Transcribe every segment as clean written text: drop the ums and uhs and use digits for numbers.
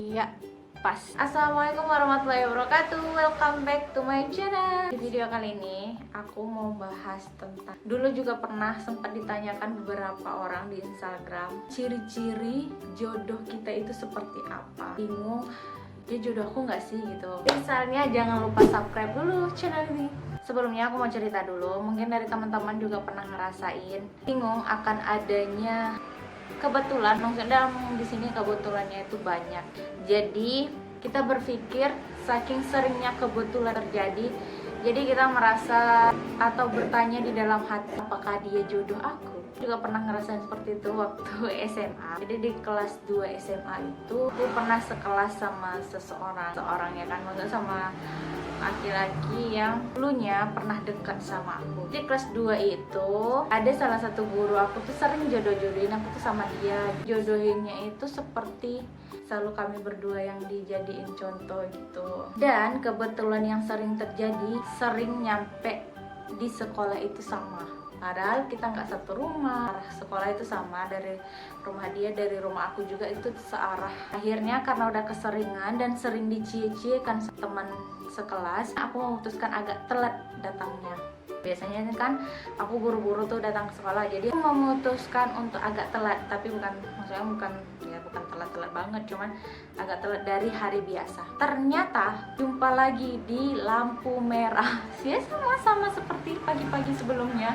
Ya, pas. Assalamualaikum warahmatullahi wabarakatuh. Welcome back to my channel. Di video kali ini aku mau bahas tentang, dulu juga pernah sempat ditanyakan beberapa orang di Instagram, ciri-ciri jodoh kita itu seperti apa. Bingung, dia jodohku nggak sih gitu. Misalnya jangan lupa subscribe dulu channel ini. Sebelumnya aku mau cerita dulu, mungkin dari teman-teman juga pernah ngerasain bingung akan adanya kebetulan, maksudnya di sini kebetulannya itu banyak. Jadi kita berpikir saking seringnya kebetulan terjadi, jadi kita merasa atau bertanya di dalam hati, apakah dia jodoh aku? Juga pernah ngerasain seperti itu waktu SMA. Jadi di kelas 2 SMA itu aku pernah sekelas sama seorang ya kan, maksudnya sama laki-laki yang dulunya pernah dekat sama aku. Di kelas 2 itu ada salah satu guru aku tuh sering jodoh-jodohin aku tuh sama dia. Jodohinnya itu seperti selalu kami berdua yang dijadiin contoh gitu. Dan kebetulan yang sering terjadi, sering nyampe di sekolah itu sama. Padahal kita nggak satu rumah, sekolah itu sama, dari rumah dia, dari rumah aku juga itu searah. Akhirnya karena udah keseringan dan sering dicie-ciekan teman sekelas, aku memutuskan agak telat datangnya. Biasanya kan aku buru-buru tuh datang ke sekolah, jadi aku memutuskan untuk agak telat, tapi bukan telat-telat banget, cuman agak telat dari hari biasa. Ternyata jumpa lagi di lampu merah, ya sama seperti pagi-pagi sebelumnya.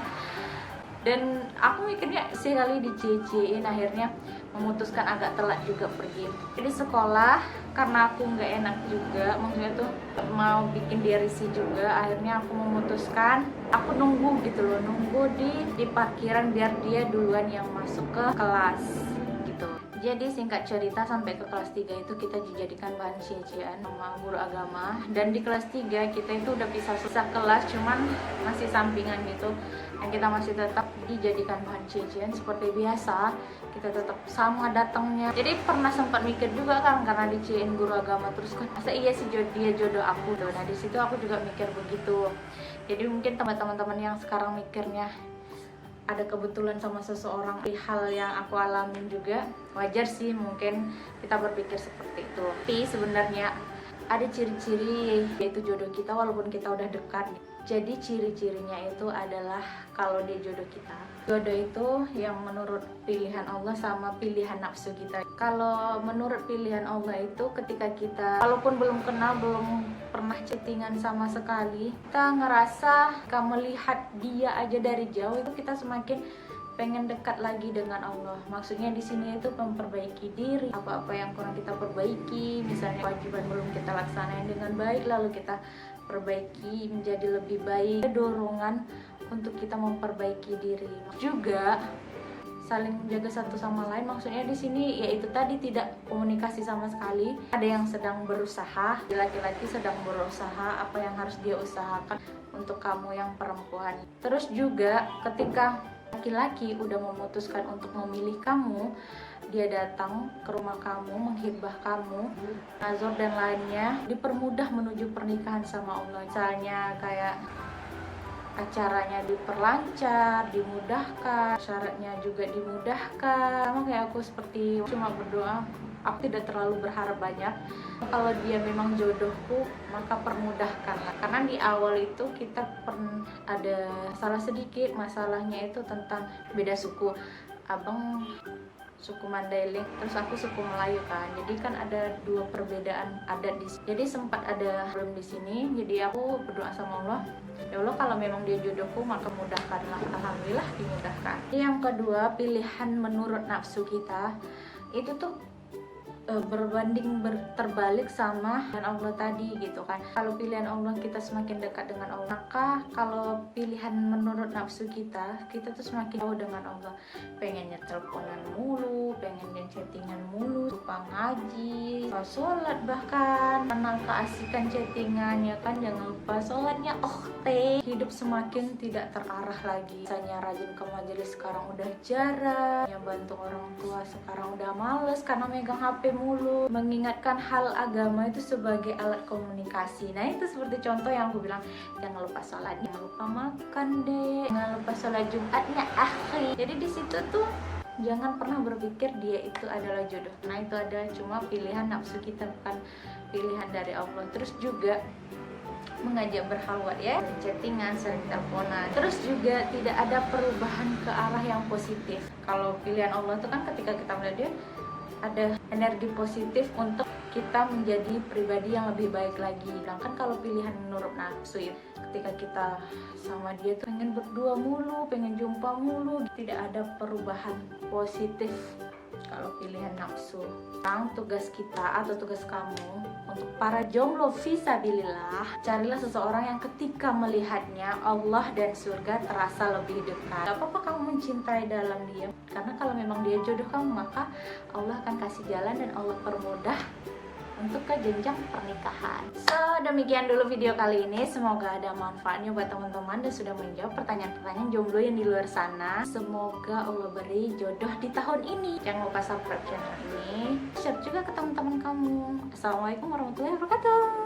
Dan aku mikirnya sekali dicie-ciein, akhirnya memutuskan agak telat juga pergi. Jadi sekolah, karena aku nggak enak juga, maksudnya tuh mau bikin dia risih juga, akhirnya aku memutuskan aku nunggu gitu loh, nunggu di parkiran biar dia duluan yang masuk ke kelas gitu. Jadi singkat cerita, sampai ke kelas 3 itu kita dijadikan bahan cie-ciean sama guru agama. Dan di kelas 3 kita itu udah pisah kelas, cuman masih sampingan gitu, dan kita masih tetap dijadikan bahan cie-ciean seperti biasa. Kita tetap sama datangnya. Jadi pernah sempat mikir juga kan, karena diciein guru agama terus kan, masa iya sih dia jodoh aku tuh. Nah di situ aku juga mikir begitu. Jadi mungkin teman-teman yang sekarang mikirnya ada kebetulan sama seseorang, hal yang aku alamin juga, wajar sih mungkin kita berpikir seperti itu. Tapi sebenarnya ada ciri-ciri yaitu jodoh kita walaupun kita udah dekat. Jadi ciri-cirinya itu adalah kalau dia jodoh kita. Jodoh itu yang menurut pilihan Allah sama pilihan nafsu kita. Kalau menurut pilihan Allah itu ketika kita walaupun belum kenal, belum pernah chattingan sama sekali, kita ngerasa jika melihat dia aja dari jauh itu kita semakin pengen dekat lagi dengan Allah. Maksudnya di sini itu memperbaiki diri, apa-apa yang kurang kita perbaiki, misalnya kewajiban belum kita laksanain dengan baik, lalu kita perbaiki menjadi lebih baik. Dorongan untuk kita memperbaiki diri, juga saling menjaga satu sama lain. Maksudnya di sini yaitu tadi tidak komunikasi sama sekali. Ada yang sedang berusaha, laki-laki sedang berusaha apa yang harus dia usahakan untuk kamu yang perempuan. Terus juga ketika laki-laki udah memutuskan untuk memilih kamu, dia datang ke rumah kamu, menghibah kamu, nazar dan lainnya, dipermudah menuju pernikahan sama Allah. Misalnya kayak acaranya diperlancar, dimudahkan, syaratnya juga dimudahkan. Sama kayak aku, seperti cuma berdoa, aku tidak terlalu berharap banyak. Kalau dia memang jodohku, maka permudahkan. Karena di awal itu kita pernah ada salah sedikit, masalahnya itu tentang beda suku. Abang suku Mandailing, terus aku suku Melayu kan. Jadi kan ada dua perbedaan adat di sini. Jadi sempat ada problem di sini. Jadi aku berdoa sama Allah, ya Allah kalau memang dia jodohku maka mudahkanlah. Alhamdulillah dimudahkan. Yang kedua, pilihan menurut nafsu kita itu tuh berbanding terbalik sama pilihan Allah tadi gitu kan. Kalau pilihan Allah kita semakin dekat dengan Allah, maka kalau pilihan menurut nafsu kita tuh semakin jauh dengan Allah. Pengennya teleponan mulu, pengennya chattingan mulu, lupa ngaji, lupa sholat, bahkan kenal keasikan chattingan ya kan, jangan lupa sholatnya. Hidup semakin tidak terarah lagi. Misalnya rajin ke majelis sekarang udah jarang, yang bantu orang tua sekarang udah males karena megang HP mulu. Mengingatkan hal agama itu sebagai alat komunikasi. Nah itu seperti contoh yang aku bilang, jangan lupa sholat, jangan lupa makan deh, jangan lupa sholat Jumatnya akhi. Jadi di situ tuh Jangan pernah berpikir dia itu adalah jodoh. Nah, itu adalah cuma pilihan nafsu kita, bukan pilihan dari Allah. Terus juga mengajak berhalwat ya, chattingan, sering teleponan. Terus juga tidak ada perubahan ke arah yang positif. Kalau pilihan Allah itu kan ketika kita melihat dia, ada energi positif untuk kita menjadi pribadi yang lebih baik lagi. Sedangkan kalau pilihan menurut nafsu, ketika kita sama dia tuh pengen berdua mulu, pengen jumpa mulu, tidak ada perubahan positif kalau pilihan nafsu. Sekarang tugas kita atau tugas kamu untuk para jomblo fisabilillah, carilah seseorang yang ketika melihatnya Allah dan surga terasa lebih dekat. Gak apa-apa kamu mencintai dalam diam, karena kalau memang dia jodoh kamu, maka Allah akan kasih jalan dan Allah permudah untuk ke jenjang pernikahan. So, demikian dulu video kali ini. Semoga ada manfaatnya buat teman-teman dan sudah menjawab pertanyaan-pertanyaan jomblo yang di luar sana. Semoga Allah beri jodoh di tahun ini. Jangan lupa subscribe channel ini, share juga ke teman-teman kamu. Assalamualaikum warahmatullahi wabarakatuh.